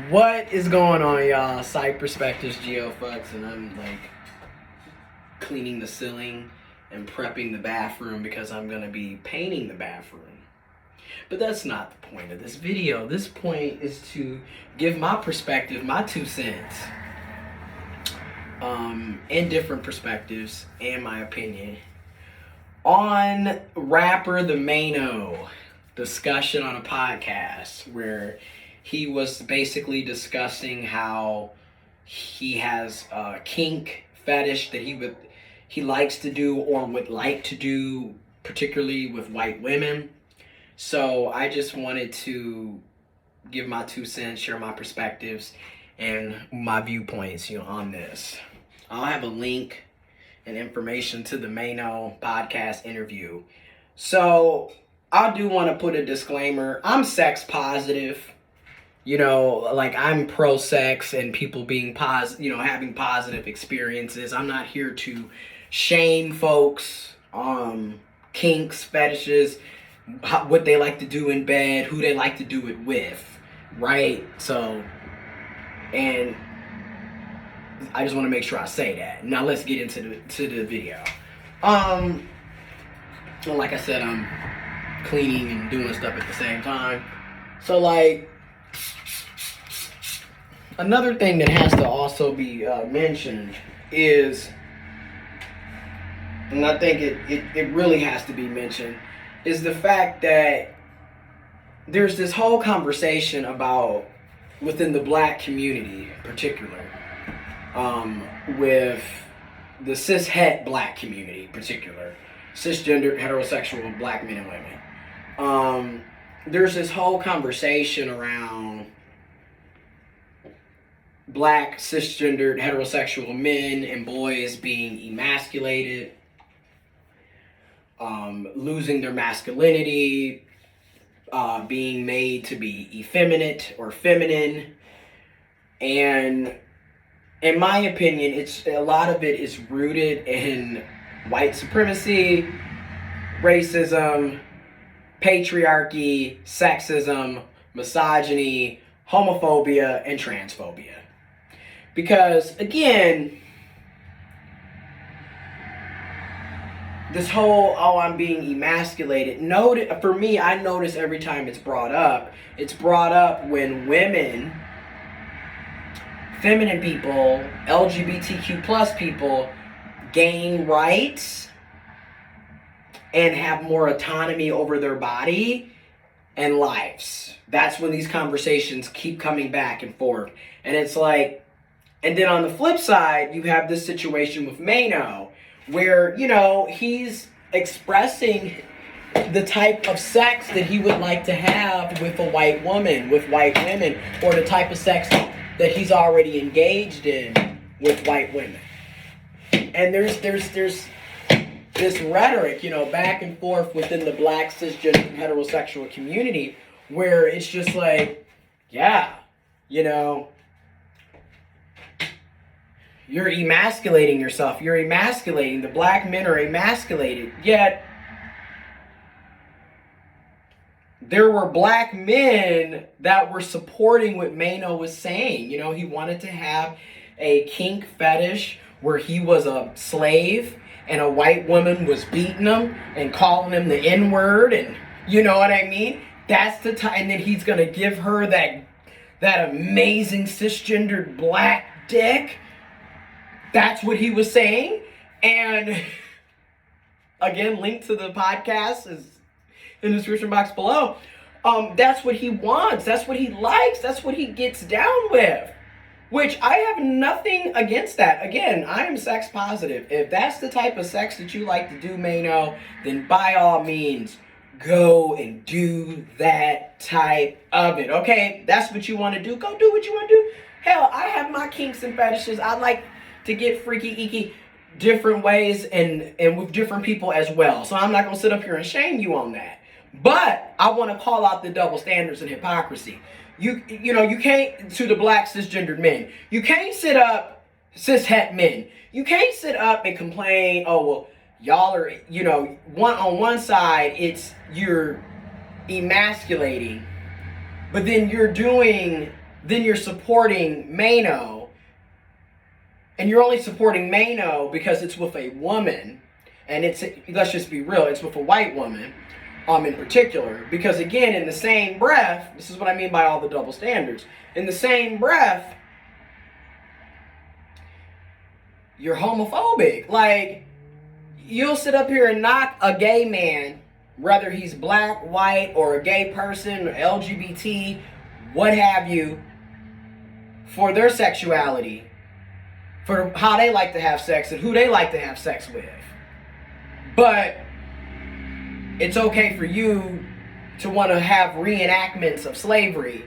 What is going on, y'all? Site Perspectives GeoFucks, and I'm like cleaning the ceiling and prepping the bathroom because I'm gonna be painting the bathroom. But that's not the point of this video. This point is to give my perspective, my 2 cents, and different perspectives and my opinion on rapper the Maino discussion on a podcast where he was basically discussing how he has a kink fetish that he likes to do or would like to do, particularly with white women. So I just wanted to give my 2 cents, share my perspectives and my viewpoints, on this. I'll have a link and information to the Maino podcast interview. So I do want to put a disclaimer. I'm sex positive. I'm pro-sex and people being having positive experiences. I'm not here to shame folks, kinks, fetishes, what they like to do in bed, who they like to do it with, right? So, and I just want to make sure I say that. Now let's get into the video. Like I said, I'm cleaning and doing stuff at the same time. So another thing that has to also be mentioned is, and I think it really has to be mentioned, is the fact that there's this whole conversation about, within the black community in particular, with the cis-het black community in particular, cisgender, heterosexual black men and women. There's this whole conversation around black cisgendered heterosexual men and boys being emasculated, losing their masculinity, being made to be effeminate or feminine. And in my opinion, a lot of it is rooted in white supremacy, racism, patriarchy, sexism, misogyny, homophobia, and transphobia. Because, again, this whole, I'm being emasculated, for me, I notice every time it's brought up when women, feminine people, LGBTQ plus people gain rights and have more autonomy over their body and lives. That's when these conversations keep coming back and forth. And it's like, and then on the flip side, you have this situation with Maino, where, he's expressing the type of sex that he would like to have with a white woman, with white women, or the type of sex that he's already engaged in with white women. And there's this rhetoric, back and forth within the black cisgender heterosexual community where it's just like, yeah, you're emasculating yourself. You're emasculating. The black men are emasculated. Yet, there were black men that were supporting what Maino was saying. He wanted to have a kink fetish where he was a slave and a white woman was beating him and calling him the N-word, and you know what I mean? That's the time. And then he's going to give her that amazing cisgendered black dick. That's what he was saying. And again, link to the podcast is in the description box below. That's what he wants. That's what he likes. That's what he gets down with. Which I have nothing against that. Again, I am sex positive. If that's the type of sex that you like to do, Maino, then by all means, go and do that type of it. Okay? That's what you want to do. Go do what you want to do. Hell, I have my kinks and fetishes. I like to get freaky icky different ways and with different people as well. So I'm not going to sit up here and shame you on that. But I want to call out the double standards and hypocrisy. You can't, to the black cisgendered men, you can't sit up, cis-het men, you can't sit up and complain, oh, well, y'all are, on one side, you're emasculating, but then you're doing then you're supporting Maino. And you're only supporting Maino because it's with a woman. And it's, let's just be real, it's with a white woman in particular. Because again, in the same breath, this is what I mean by all the double standards. In the same breath, you're homophobic. Like, you'll sit up here and knock a gay man, whether he's black, white, or a gay person, or LGBT, what have you, for their sexuality, for how they like to have sex and who they like to have sex with. But it's okay for you to want to have reenactments of slavery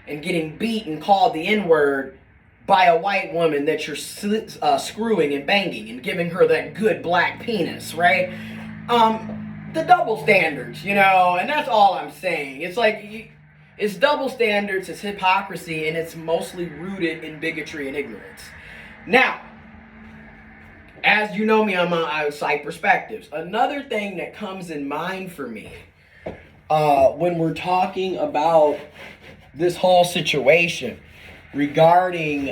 and getting beat and called the N-word by a white woman that you're screwing and banging and giving her that good black penis, right? The double standards, you know, and that's all I'm saying. It's like, it's double standards, it's hypocrisy, and it's mostly rooted in bigotry and ignorance. Now, as you know me, I cite perspectives. Another thing that comes in mind for me when we're talking about this whole situation regarding,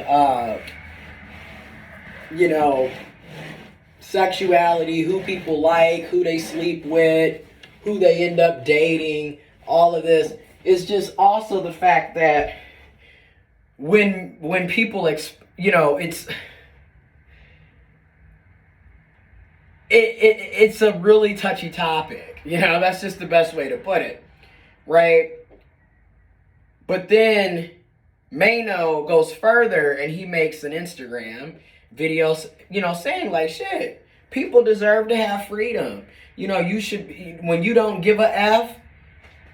you know, sexuality, who people like, who they sleep with, who they end up dating, all of this, is just also the fact that when people, you know, it's a really touchy topic. You know, that's just the best way to put it, right? But then Maino goes further and he makes an Instagram video, you know, saying like, shit, people deserve to have freedom. You know, you should, when you don't give a F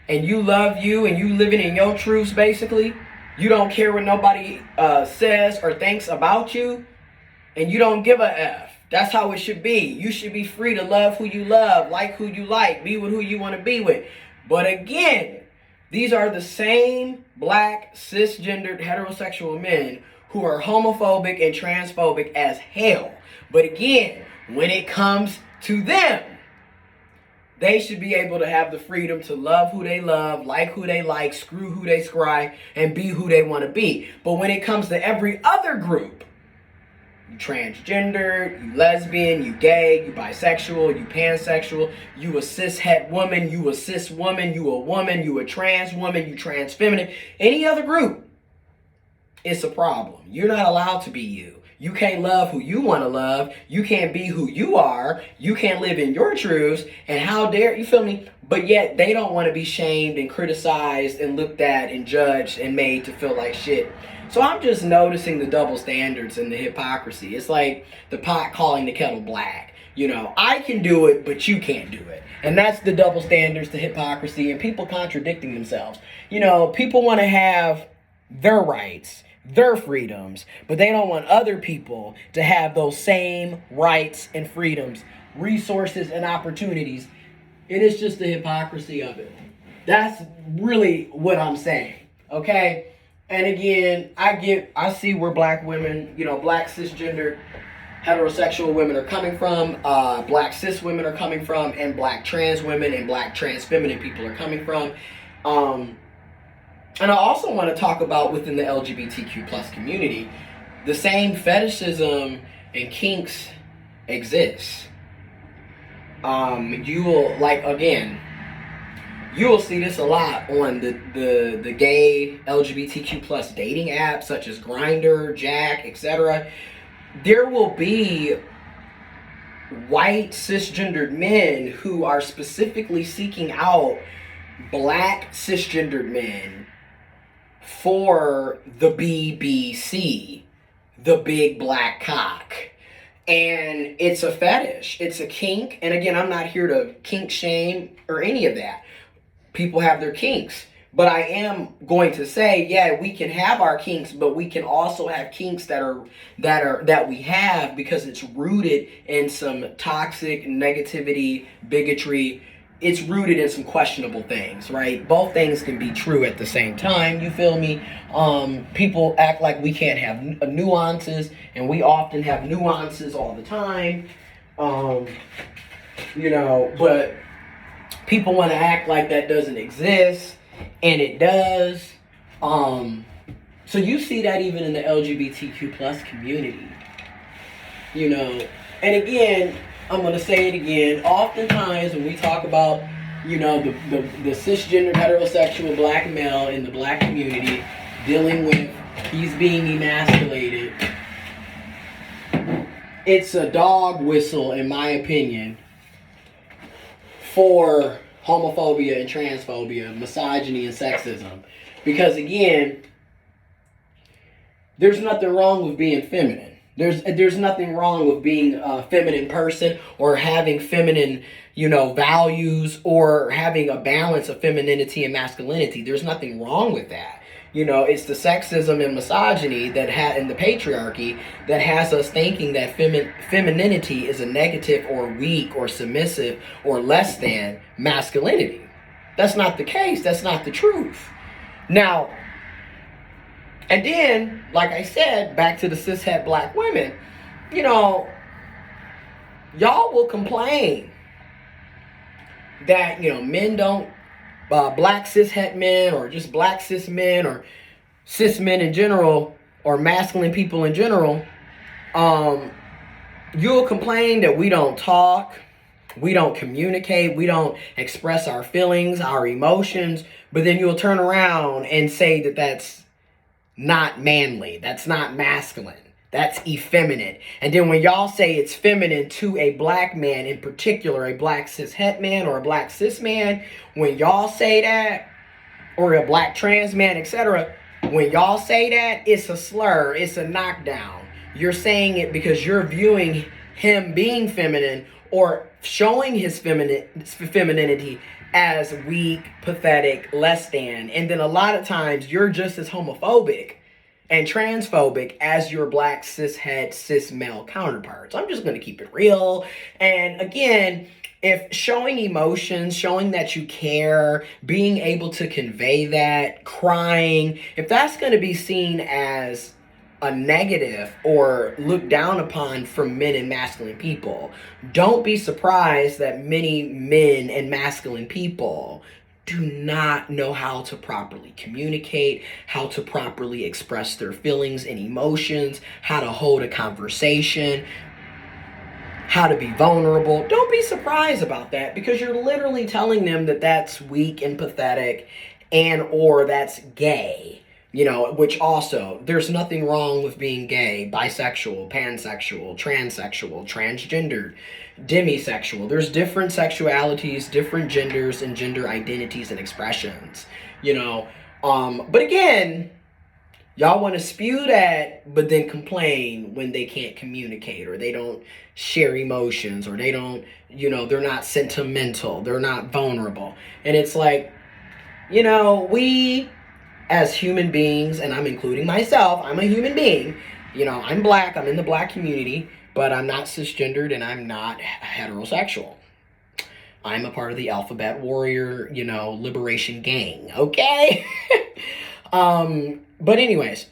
and you love you and you living in your truths, basically, you don't care what nobody says or thinks about you, and you don't give a F. That's how it should be. You should be free to love who you love, like who you like, be with who you want to be with. But again, these are the same black, cisgendered, heterosexual men who are homophobic and transphobic as hell. But again, when it comes to them, they should be able to have the freedom to love who they love, like who they like, screw who they scry, and be who they want to be. But when it comes to every other group, you transgender, you lesbian, you gay, you bisexual, you pansexual, you a cis-het woman, you a cis woman, you a woman, you a trans woman, you trans feminine, any other group, it's a problem. You're not allowed to be you. You can't love who you want to love. You can't be who you are. You can't live in your truths. And how dare, you feel me? But yet they don't want to be shamed and criticized and looked at and judged and made to feel like shit. So I'm just noticing the double standards and the hypocrisy. It's like the pot calling the kettle black. You know, I can do it, but you can't do it. And that's the double standards, the hypocrisy, and people contradicting themselves. You know, people want to have their rights, their freedoms, but they don't want other people to have those same rights and freedoms, resources and opportunities. It is just the hypocrisy of it. That's really what I'm saying, okay? And again, I see where black women, you know, black cisgender heterosexual women are coming from, black cis women are coming from, and black trans women and black trans feminine people are coming from. And I also want to talk about within the LGBTQ plus community, the same fetishism and kinks exist. You will, like, again, you will see this a lot on the gay LGBTQ plus dating apps such as Grindr, Jack, etc. There will be white cisgendered men who are specifically seeking out black cisgendered men for the BBC, the big black cock. And it's a fetish, it's a kink. And again, I'm not here to kink shame or any of that. People have their kinks. But I am going to say, yeah, we can have our kinks, but we can also have kinks that we have because it's rooted in some toxic negativity, bigotry. It's rooted in some questionable things, right? Both things can be true at the same time, you feel me? People act like we can't have nuances, and we often have nuances all the time. You know, but people want to act like that doesn't exist, and it does. So you see that even in the LGBTQ plus community, you know. And again, I'm going to say it again. Oftentimes when we talk about, you know, the cisgender heterosexual black male in the black community dealing with he's being emasculated, it's a dog whistle, in my opinion, for homophobia and transphobia, misogyny and sexism. Because again, there's nothing wrong with being feminine. There's nothing wrong with being a feminine person or having feminine, you know, values or having a balance of femininity and masculinity. There's nothing wrong with that. You know, it's the sexism and misogyny that and the patriarchy that has us thinking that femininity is a negative or weak or submissive or less than masculinity. That's not the case. That's not the truth. Now, and then, like I said, back to the cishet black women, you know, y'all will complain that, you know, men don't, black cishet men or just black cis men or cis men in general or masculine people in general, you'll complain that we don't talk, we don't communicate, we don't express our feelings, our emotions, but then you'll turn around and say that that's not manly, that's not masculine, that's effeminate. And then when y'all say it's feminine to a black man, in particular a black cis het man or a black cis man, when y'all say that, or a black trans man, etc., when y'all say that, it's a slur, it's a knockdown. You're saying it because you're viewing him being feminine or showing his femininity as weak, pathetic, less than. And then a lot of times you're just as homophobic and transphobic as your black cis het, cis male counterparts. I'm just going to keep it real. And again, if showing emotions, showing that you care, being able to convey that, crying, if that's going to be seen as a negative or looked down upon from men and masculine people, don't be surprised that many men and masculine people do not know how to properly communicate, how to properly express their feelings and emotions, how to hold a conversation, how to be vulnerable. Don't be surprised about that, because you're literally telling them that that's weak and pathetic and or that's gay. You know, which also, there's nothing wrong with being gay, bisexual, pansexual, transsexual, transgendered, demisexual. There's different sexualities, different genders, and gender identities and expressions, you know. But again, y'all want to spew that, but then complain when they can't communicate or they don't share emotions or they don't, you know, they're not sentimental, they're not vulnerable. And it's like, you know, we as human beings, and I'm including myself, I'm a human being, you know, I'm black, I'm in the black community, but I'm not cisgendered and I'm not heterosexual. I'm a part of the Alphabet Warrior, you know, liberation gang, okay? But anyways,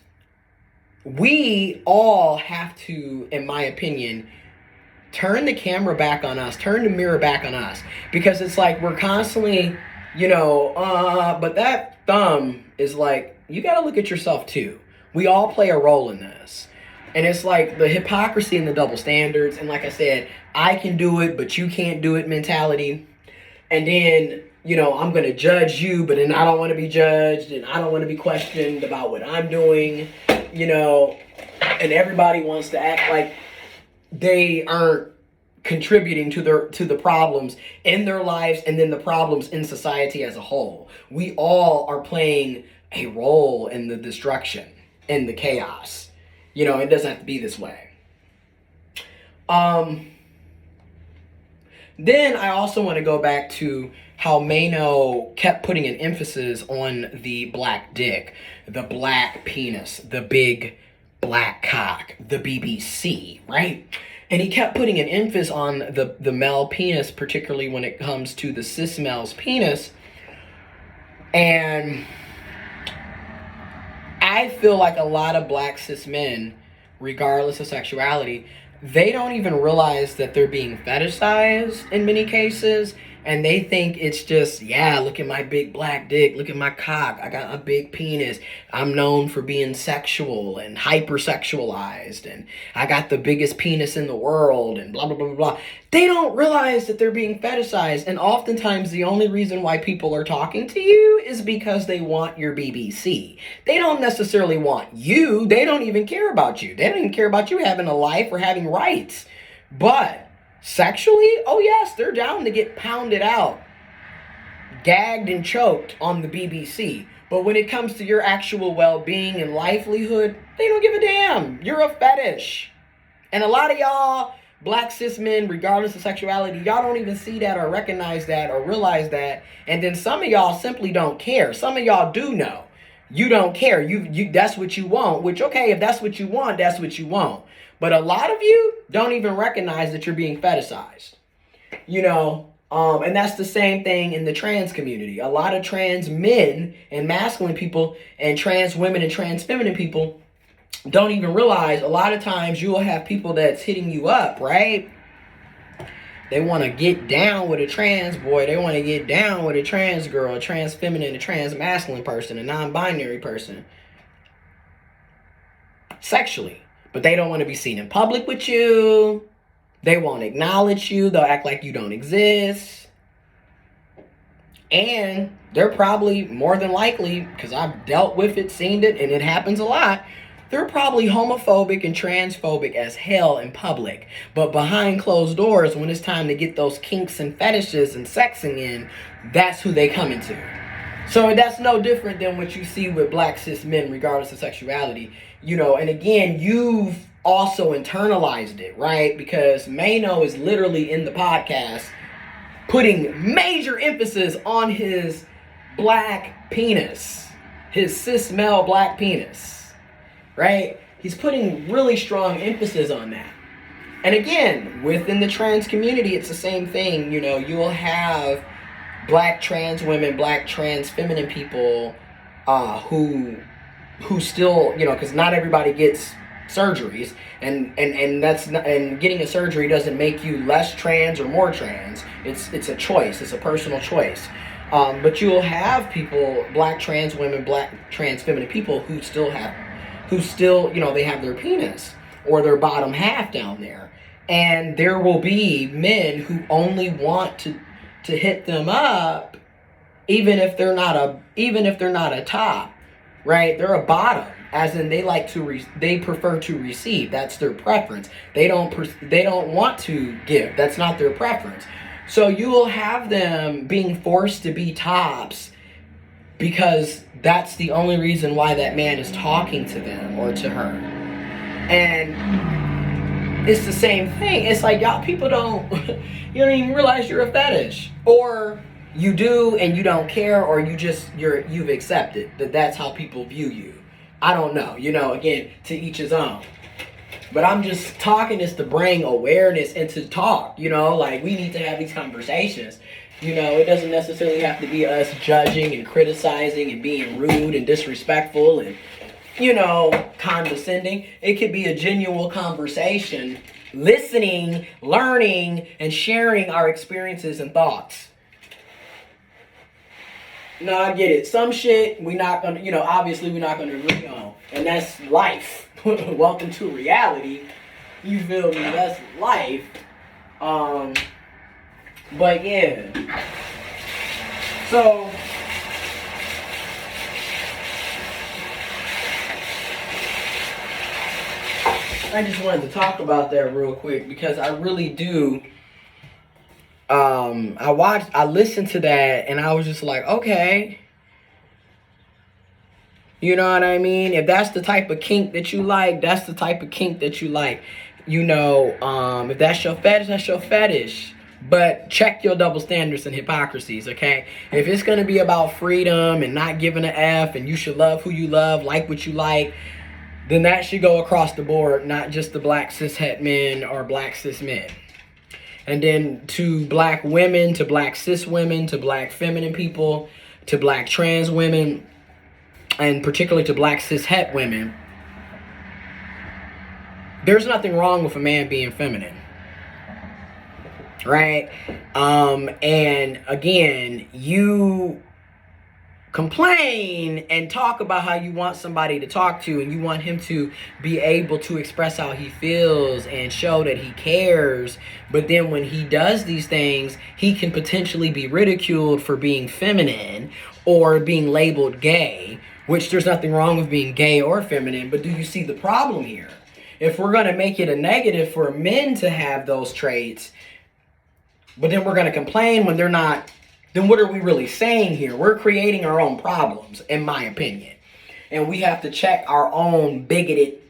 we all have to, in my opinion, turn the camera back on us, turn the mirror back on us, because it's like we're constantly, you know, but that thumb is like, you got to look at yourself too. We all play a role in this. And it's like the hypocrisy and the double standards. And like I said, I can do it, but you can't do it mentality. And then, you know, I'm going to judge you, but then I don't want to be judged and I don't want to be questioned about what I'm doing, you know, and everybody wants to act like they aren't contributing to the problems in their lives and then the problems in society as a whole. We all are playing a role in the destruction and the chaos. You know, it doesn't have to be this way. Then I also want to go back to how Maino kept putting an emphasis on the black dick, the black penis, the big black cock, the BBC, right? And he kept putting an emphasis on the male penis, particularly when it comes to the cis male's penis. And I feel like a lot of black cis men, regardless of sexuality, they don't even realize that they're being fetishized in many cases. And they think it's just, yeah, look at my big black dick, look at my cock, I got a big penis, I'm known for being sexual and hypersexualized, and I got the biggest penis in the world, and blah, blah, blah, blah, blah. They don't realize that they're being fetishized, and oftentimes the only reason why people are talking to you is because they want your BBC. They don't necessarily want you, they don't even care about you. They don't even care about you having a life or having rights. But sexually, oh yes, they're down to get pounded out, gagged and choked on the BBC. But when it comes to your actual well-being and livelihood, they don't give a damn. You're a fetish. And a lot of y'all, black cis men, regardless of sexuality, y'all don't even see that or recognize that or realize that. And then some of y'all simply don't care. Some of y'all do know. You don't care. You that's what you want, which, okay, if that's what you want, that's what you want. But a lot of you don't even recognize that you're being fetishized, and that's the same thing in the trans community. A lot of trans men and masculine people and trans women and trans feminine people don't even realize a lot of times you will have people that's hitting you up, right? They want to get down with a trans boy. They want to get down with a trans girl, a trans feminine, a trans masculine person, a non-binary person. Sexually. But they don't want to be seen in public with you. They won't acknowledge you. They'll act like you don't exist. And they're probably, more than likely, because I've dealt with it, seen it, and it happens a lot, they're probably homophobic and transphobic as hell in public. But behind closed doors, when it's time to get those kinks and fetishes and sexing in, that's who they come into. So that's no different than what you see with black cis men, regardless of sexuality. And again, you've also internalized it, right? Because Maino is literally in the podcast putting major emphasis on his black penis, his cis male black penis, right? He's putting really strong emphasis on that. And again, within the trans community, it's the same thing. You'll have black trans women, black trans feminine people who still, because not everybody gets surgeries, and that's not, and getting a surgery doesn't make you less trans or more trans. It's a choice. It's a personal choice. But you'll have people, black trans women, black trans feminine people who still, they have their penis or their bottom half down there, and there will be men who only want to hit them up, even if they're not a top. Right? They're a bottom, as in they they prefer to receive. That's their preference. They don't want to give. That's not their preference. So you will have them being forced to be tops because that's the only reason why that man is talking to them or to her. And it's the same thing. It's like y'all people you don't even realize you're a fetish, or you do and you don't care, or you've accepted that's how people view you. I don't know. Again, to each his own. But I'm just talking this to bring awareness and to talk. Like we need to have these conversations. It doesn't necessarily have to be us judging and criticizing and being rude and disrespectful and condescending. It could be a genuine conversation, listening, learning, and sharing our experiences and thoughts. No, I get it. Some shit we're not gonna, obviously we're not gonna agree on. And that's life. Welcome to reality. You feel me? That's life. But yeah. So I just wanted to talk about that real quick because I really do. I listened to that and I was just like, okay. You know what I mean? If that's the type of kink that you like, that's the type of kink that you like. If that's your fetish, that's your fetish. But check your double standards and hypocrisies, okay? If it's going to be about freedom and not giving an F and you should love who you love, like what you like, then that should go across the board, not just the black cis het men or black cis men. And then to black women, to black cis women, to black feminine people, to black trans women, and particularly to black cis het women, there's nothing wrong with a man being feminine. right? And again, you complain and talk about how you want somebody to talk to and you want him to be able to express how he feels and show that he cares, but then when he does these things, he can potentially be ridiculed for being feminine or being labeled gay, which there's nothing wrong with being gay or feminine. But do you see the problem here? If we're going to make it a negative for men to have those traits, but then we're going to complain when they're not, then what are we really saying here? We're creating our own problems, in my opinion. And we have to check our own bigoted,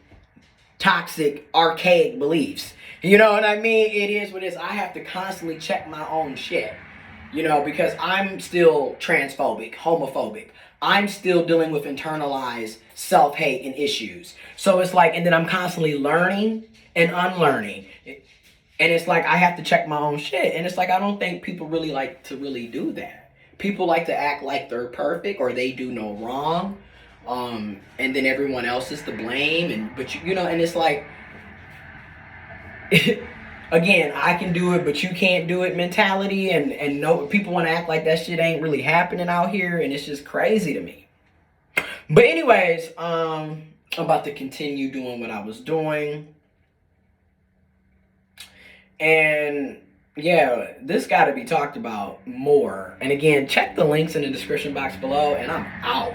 toxic, archaic beliefs. You know what I mean? It is what it is. I have to constantly check my own shit. You know, because I'm still transphobic, homophobic. I'm still dealing with internalized self-hate and issues. So it's like, and then I'm constantly learning and unlearning. And it's like I have to check my own shit. And it's like I don't think people really like to really do that. People like to act like they're perfect or they do no wrong. And then everyone else is to blame. And but you know, and it's like again, I can do it, but you can't do it mentality. And no, people want to act like that shit ain't really happening out here, and it's just crazy to me. But anyways, I'm about to continue doing what I was doing. And yeah, this got to be talked about more. And again, check the links in the description box below, and I'm out.